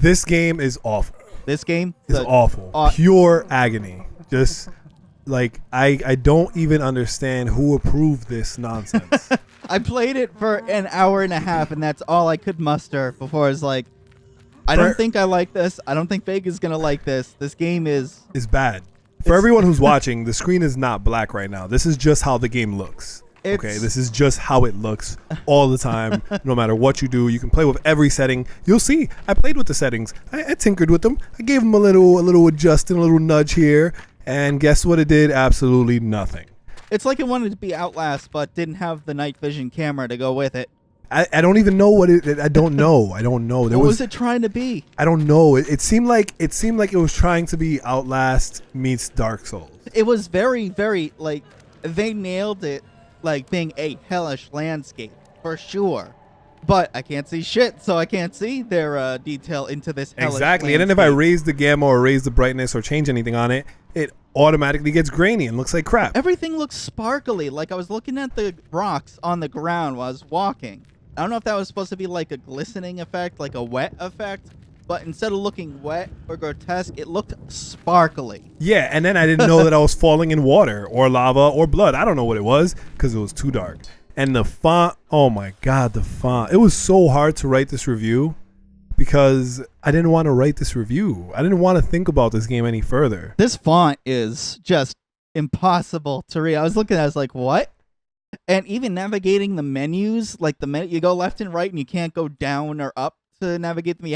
This game is awful. This game is awful. Pure agony. Just like I don't even understand who approved this nonsense. I played it for an hour and a half, and that's all I could muster before I was like, I don't think I like this. I don't think Vega's going to like this. This game is bad. For everyone who's watching, the screen is not black right now. This is just how the game looks. Okay, this is just how it looks all the time. No matter what you do, you can play with every setting. You'll see. I played with the settings. I tinkered with them. I gave them a little adjusting, a little nudge here, and guess what? It did absolutely nothing. It's like it wanted to be Outlast, but didn't have the night vision camera to go with it. I don't even know what it. I don't know. I don't know. What was it trying to be? I don't know. It seemed like it was trying to be Outlast meets Dark Souls. It was very, very like they nailed it, like being a hellish landscape for sure. But I can't see shit, so I can't see their detail into this hellish exactly. landscape. And then if I raise the gamma or raise the brightness or change anything on it, it automatically gets grainy and looks like crap. Everything looks sparkly. Like I was looking at the rocks on the ground while I was walking. I don't know if that was supposed to be like a glistening effect, like a wet effect, but instead of looking wet or grotesque, it looked sparkly. Yeah, and then I didn't know that I was falling in water or lava or blood. I don't know what it was because it was too dark. And the font, oh my God, the font. It was so hard to write this review because I didn't want to write this review. I didn't want to think about this game any further. This font is just impossible to read. I was looking at it, I was like, what? And even navigating the menus, like you go left and right and you can't go down or up to navigate them.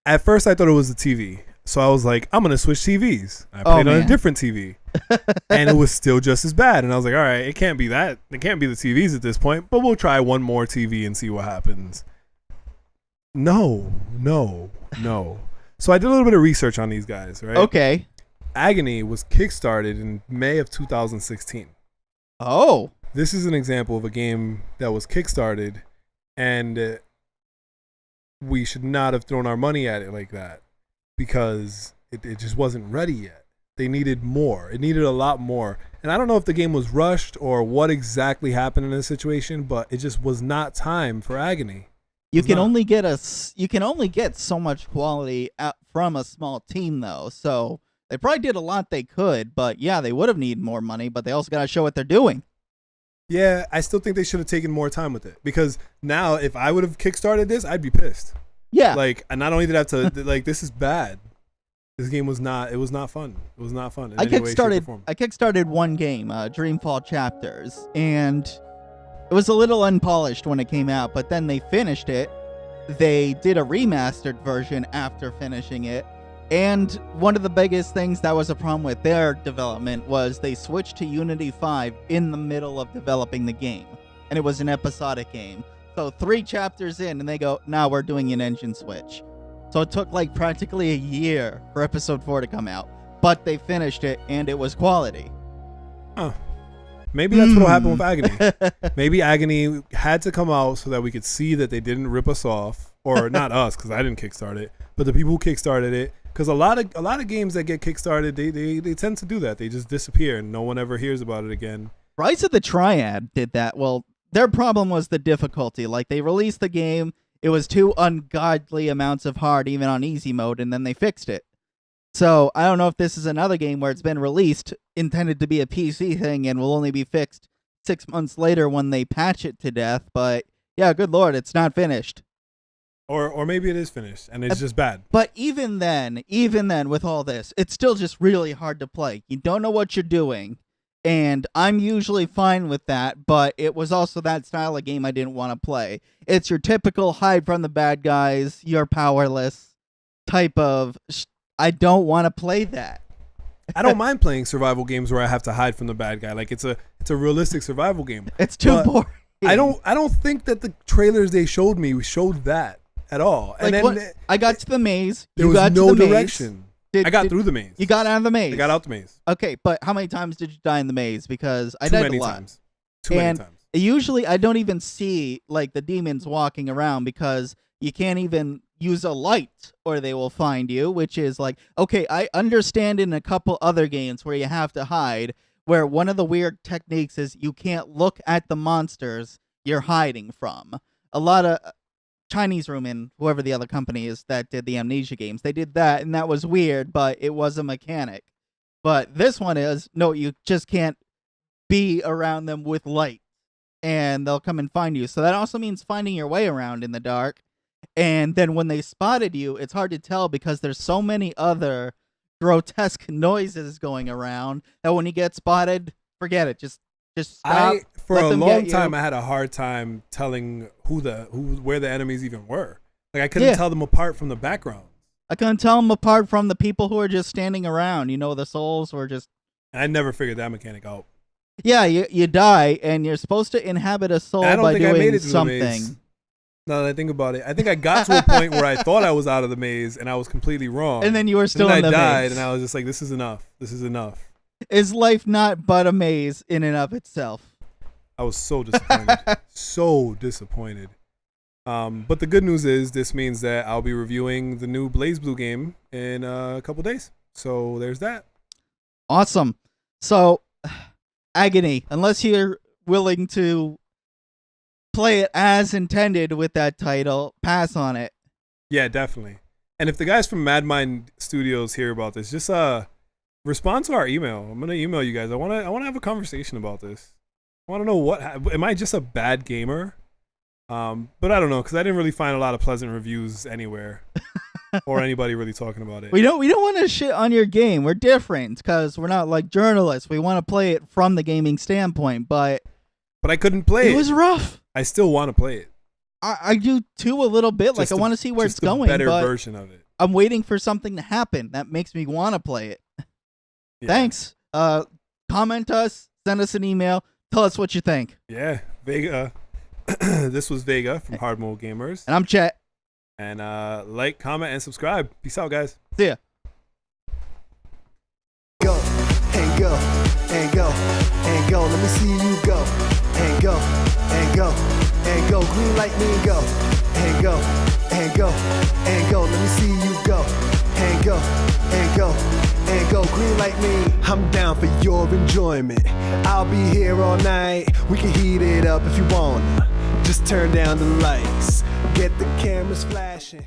At first I thought it was the TV. So I was like, I'm going to switch TVs. I played on a different TV. And it was still just as bad. And I was like, all right, it can't be that. It can't be the TVs at this point. But we'll try one more TV and see what happens. No. So I did a little bit of research on these guys, right? Okay. Agony was kickstarted in May of 2016. Oh. This is an example of a game that was kickstarted, and we should not have thrown our money at it like that because it just wasn't ready yet. They needed more. It needed a lot more. And I don't know if the game was rushed or what exactly happened in this situation, but it just was not time for Agony. You can only get so much quality out from a small team, though. So they probably did a lot they could, but yeah, they would have needed more money, but they also got to show what they're doing. Yeah, I still think they should have taken more time with it because now if I would have kickstarted this, I'd be pissed. Yeah. Like, and not only did I have to, like, this is bad. This game was not, it was not fun. It was not fun. I kickstarted one game, Dreamfall Chapters, and it was a little unpolished when it came out, but then they finished it. They did a remastered version after finishing it. And one of the biggest things that was a problem with their development was they switched to Unity 5 in the middle of developing the game. And it was an episodic game. So 3 chapters in, and they go, nah, we're doing an engine switch. So it took like practically a year for episode 4 to come out. But they finished it, and it was quality. Huh. Maybe that's what'll happen with Agony. Maybe Agony had to come out so that we could see that they didn't rip us off. Or not us, because I didn't kickstart it. But the people who kickstarted it. Because a lot of games that get kickstarted, they tend to do that. They just disappear and no one ever hears about it again. Rise of the Triad did that. Well, their problem was the difficulty. Like, they released the game, it was too ungodly amounts of hard, even on easy mode, and then they fixed it. So I don't know if this is another game where it's been released, intended to be a PC thing, and will only be fixed 6 months later when they patch it to death. But yeah, good lord, it's not finished. Or maybe it is finished and it's just bad. But even then, with all this, it's still just really hard to play. You don't know what you're doing, and I'm usually fine with that, but it was also that style of game I didn't want to play. It's your typical hide from the bad guys, you're powerless type of, I don't want to play that. I don't mind playing survival games where I have to hide from the bad guy. Like, it's a realistic survival game. It's too boring. I don't think that the trailers they showed me showed that at all. Like, and then I got to the maze. There was no direction. I got through the maze. You got out of the maze. I got out the maze. Okay, but how many times did you die in the maze? Because I Too died many a lot. times. Too many times. Usually I don't even see like the demons walking around because you can't even use a light or they will find you, which is like, okay, I understand in a couple other games where you have to hide, where one of the weird techniques is you can't look at the monsters you're hiding from. A lot of Chinese Room and whoever the other company is that did the Amnesia games. They did that, and that was weird, but it was a mechanic. But this one is, no, you just can't be around them with light, and they'll come and find you. So that also means finding your way around in the dark. And then when they spotted you, it's hard to tell because there's so many other grotesque noises going around that when you get spotted, forget it. Just stop. For a long time, I had a hard time telling where the enemies even were. Like I couldn't tell them apart from the background. I couldn't tell them apart from the people who are just standing around. You know, the souls were just. I never figured that mechanic out. Yeah, you die and you're supposed to inhabit a soul by doing something. Now that I think about it, I think I got to a point where I thought I was out of the maze and I was completely wrong. And then you were still in the maze. I died and I was just like, this is enough. This is enough. Is life not but a maze in and of itself? I was so disappointed. So disappointed. But the good news is this means that I'll be reviewing the new BlazBlue game in a couple days. So there's that. Awesome. So, Agony, unless you're willing to play it as intended with that title, pass on it. Yeah, definitely. And if the guys from MadMind Studios hear about this, just respond to our email. I'm gonna email you guys. I wanna have a conversation about this. I wanna know am I just a bad gamer? But I don't know because I didn't really find a lot of pleasant reviews anywhere, or anybody really talking about it. We don't want to shit on your game. We're different because we're not like journalists. We want to play it from the gaming standpoint, but I couldn't play it. It was rough. I still want to play it. I do too a little bit. Like I want to see where it's going. Better version of it. I'm waiting for something to happen that makes me want to play it. Yeah. Thanks. Comment us, send us an email, tell us what you think. Yeah, Vega. This was Vega from Hard Mode Gamers, and I'm Chet. And like, comment, and subscribe. Peace out, guys. See ya. Go and go and go and go. Let me see you go and go and go and go. Green light me and go and go and go and go. Let me see you go and go and go and go. Green light me. I'm down for your enjoyment. I'll be here all night. We can heat it up if you want. Just turn down the lights. Get the cameras flashing.